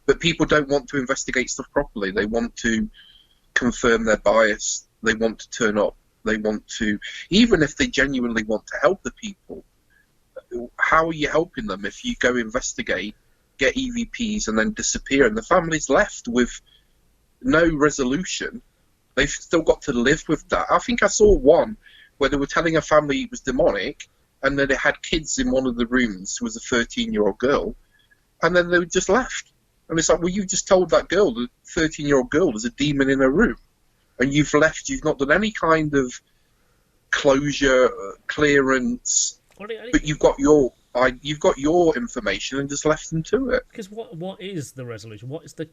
But people don't want to investigate stuff properly. They want to confirm their bias. They want to turn up. They want to, even if they genuinely want to help the people, how are you helping them if you go investigate, get EVPs, and then disappear, and the family's left with no resolution? They've still got to live with that. I think I saw one where they were telling a family it was demonic, and then it had kids in one of the rooms who was a 13-year-old girl, and then they were just left. And it's like, well, you just told that girl, the 13-year-old girl, there's a demon in her room, and you've left. You've not done any kind of closure, clearance, but you've got your information and just left them to it. Because what is the resolution?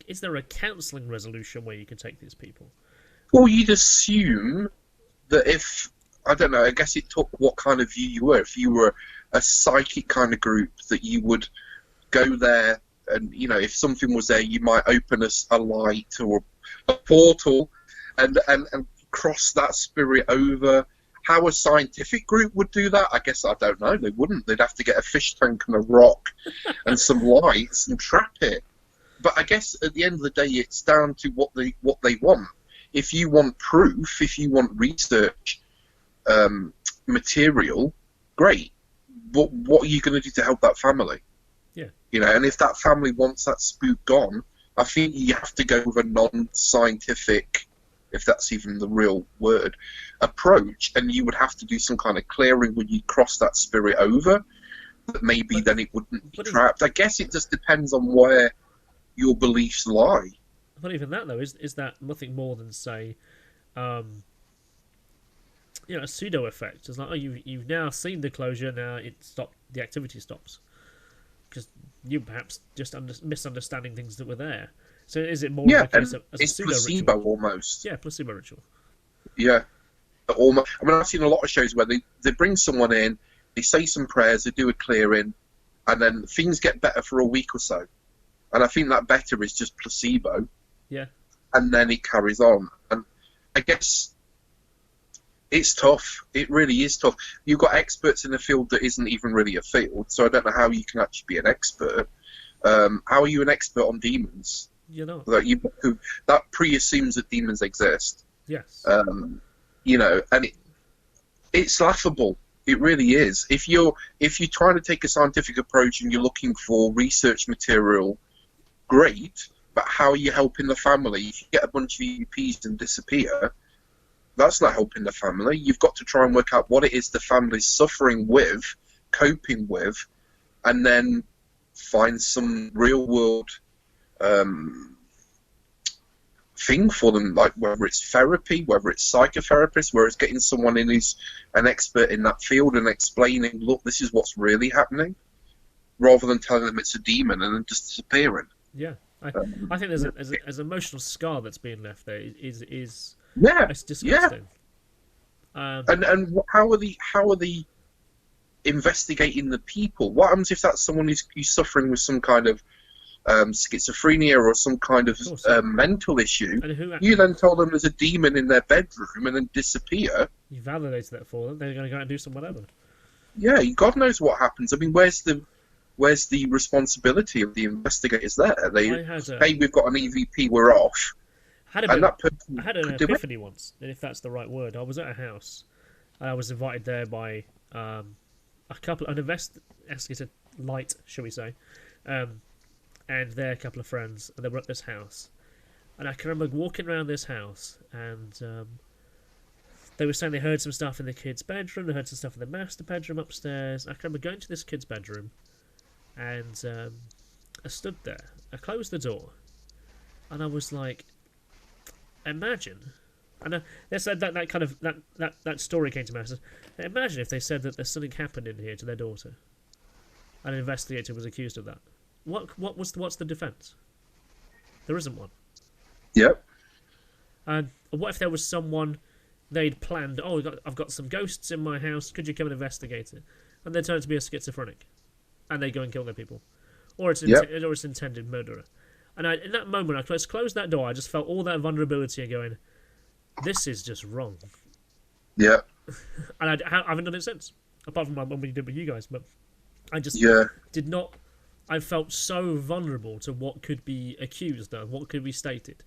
Is there a counselling resolution where you can take these people? Well, you'd assume that if, I don't know, I guess it took what kind of view you were. If you were a psychic kind of group, that you would go there and, you know, if something was there, you might open a light or a portal and cross that spirit over. How a scientific group would do that, I guess I don't know. They wouldn't. They'd have to get a fish tank and a rock and some lights and trap it. But I guess at the end of the day, it's down to what they want. If you want proof, if you want research material, great. But what are you going to do to help that family? Yeah. You know, and if that family wants that spook gone, I think you have to go with a non-scientific, if that's even the real word, approach, and you would have to do some kind of clearing when you cross that spirit over, that maybe then it wouldn't be trapped. I guess it just depends on where your beliefs lie. But even that, though, is that nothing more than, say, a pseudo effect? It's like, oh, you've now seen the closure, now the activity stops. Because you perhaps just misunderstanding things that were there. So is it more of a case of as it's a placebo ritual? almost? Yeah, placebo ritual. Yeah, almost. I mean, I've seen a lot of shows where they bring someone in, they say some prayers, they do a clearing, and then things get better for a week or so. And I think that better is just placebo. Yeah. And then it carries on. And I guess it's tough. It really is tough. You've got experts in a field that isn't even really a field, so I don't know how you can actually be an expert. How are you an expert on demons? You know. That pre-assumes that demons exist. Yes. And it's laughable. It really is. If you're trying to take a scientific approach and you're looking for research material, great. But how are you helping the family? If you get a bunch of EVPs and disappear, that's not helping the family. You've got to try and work out what it is the family's suffering with, coping with, and then find some real-world thing for them, like whether it's therapy, whether it's psychotherapist, whether it's getting someone in who's an expert in that field and explaining, look, this is what's really happening, rather than telling them it's a demon and then just disappearing. Yeah. I think there's an emotional scar that's being left there. It's disgusting. Yeah. And how are they investigating the people? What happens if that's someone who's suffering with some kind of schizophrenia or some kind of mental issue? You then tell them there's a demon in their bedroom and then disappear. You validated that for them. They're going to go and do some whatever. Yeah, God knows what happens. I mean, where's the responsibility of the investigators there? Hey, we've got an EVP, we're off. I had an epiphany once, if that's the right word. I was at a house, and I was invited there by an investigator light, shall we say, and their couple of friends, and they were at this house. And I can remember walking around this house, and they were saying they heard some stuff in the kids' bedroom, they heard some stuff in the master bedroom upstairs. I can remember going to this kid's bedroom, and I stood there. I closed the door, and I was like, imagine. And they said that story came to me. I said, imagine if they said that there's something happened in here to their daughter, and an investigator was accused of that. What's the defence? There isn't one. Yep. And what if there was someone they'd planned? Oh, I've got some ghosts in my house. Could you come and investigate it? And they turn out to be a schizophrenic, and they go and kill their people, or it's intended murderer. And in that moment, I closed that door. I just felt all that vulnerability and going, this is just wrong. Yeah. And I haven't done it since, apart from when we did with you guys. But I just did not I felt so vulnerable to what could be accused of, what could be stated.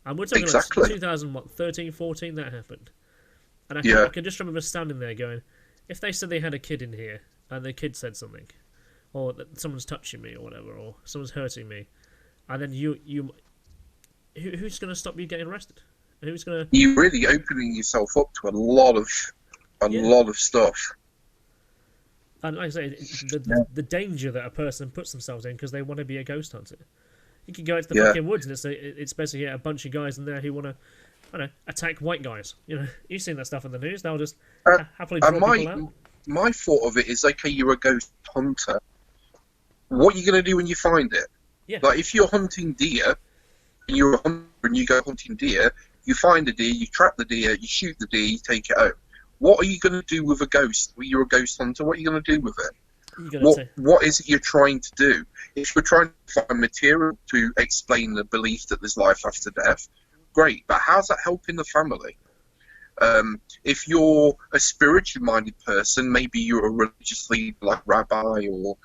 And we're talking Exactly. like 2013, 14 that happened. And I can just remember standing there going, if they said they had a kid in here and the kid said something, or that someone's touching me or whatever, or someone's hurting me, and then who's going to stop you getting arrested? Who's going to? You're really opening yourself up to a lot of stuff. And like I say, the danger that a person puts themselves in because they want to be a ghost hunter. You can go into the fucking woods and it's basically a bunch of guys in there who want to, I don't know, attack white guys. You know, you've seen that stuff in the news. They'll just happily draw people out. My thought of it is, okay, you're a ghost hunter. What are you going to do when you find it? Yeah. Like, if you're hunting deer, and you're a hunter and you go hunting deer, you find a deer, you trap the deer, you shoot the deer, you take it home. What are you going to do with a ghost? Well, you're a ghost hunter. What are you going to do with it? What is it you're trying to do? If you're trying to find material to explain the belief that there's life after death, great. But how's that helping the family? If you're a spiritually minded person, maybe you're a religious leader like rabbi or,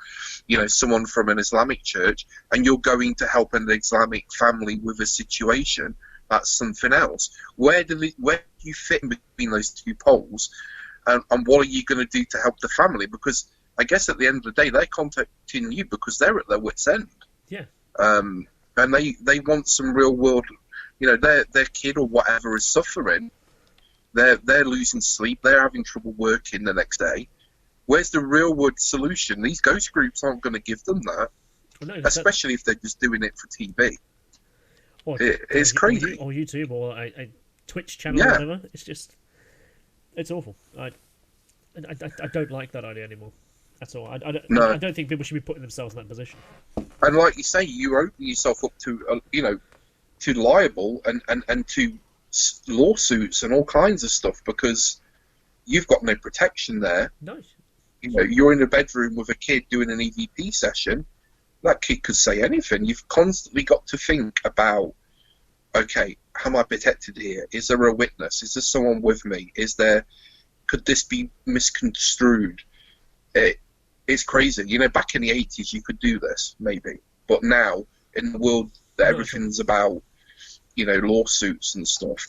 you know, someone from an Islamic church, and you're going to help an Islamic family with a situation, that's something else. Where do you fit in between those two poles, and what are you going to do to help the family? Because I guess at the end of the day, they're contacting you because they're at their wits' end. Yeah. And they want some real world, you know, their kid or whatever is suffering. They're losing sleep. They're having trouble working the next day. Where's the real world solution? These ghost groups aren't going to give them that, especially if they're just doing it for TV. It's crazy. Or YouTube or a Twitch channel or whatever. It's awful. I don't like that idea anymore. That's all. I don't think people should be putting themselves in that position. And like you say, you open yourself up to to libel and to lawsuits and all kinds of stuff because you've got no protection there. No. You know, you're in a bedroom with a kid doing an EVP session. That kid could say anything. You've constantly got to think about, okay, am I protected here? Is there a witness? Is there someone with me? Could this be misconstrued? It's crazy. You know, back in the 80s, you could do this, maybe. But now, in the world that everything's about, you know, lawsuits and stuff,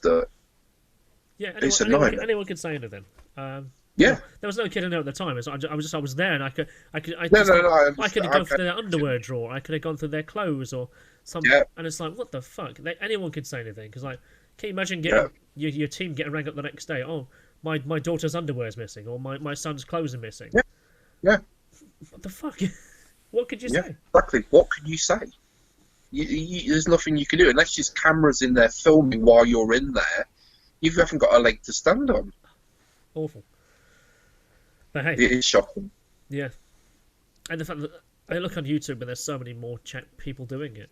it's a nightmare. Anyone could say anything. Yeah. There was no kid in there at the time. So I was there, and I could have gone through their underwear drawer. I could have gone through their clothes or something. Yeah. And it's like, what the fuck? Anyone could say anything. Because, like, can you imagine getting your team getting rang up the next day? Oh, my daughter's underwear is missing, or my son's clothes are missing. Yeah. Yeah. What the fuck? What could you say? Exactly. What could you say? There's nothing you can do unless there's cameras in there filming while you're in there. You haven't got a leg to stand on. Awful. But hey, it is shocking. Yeah, and the fact that I look on YouTube and there's so many more people doing it.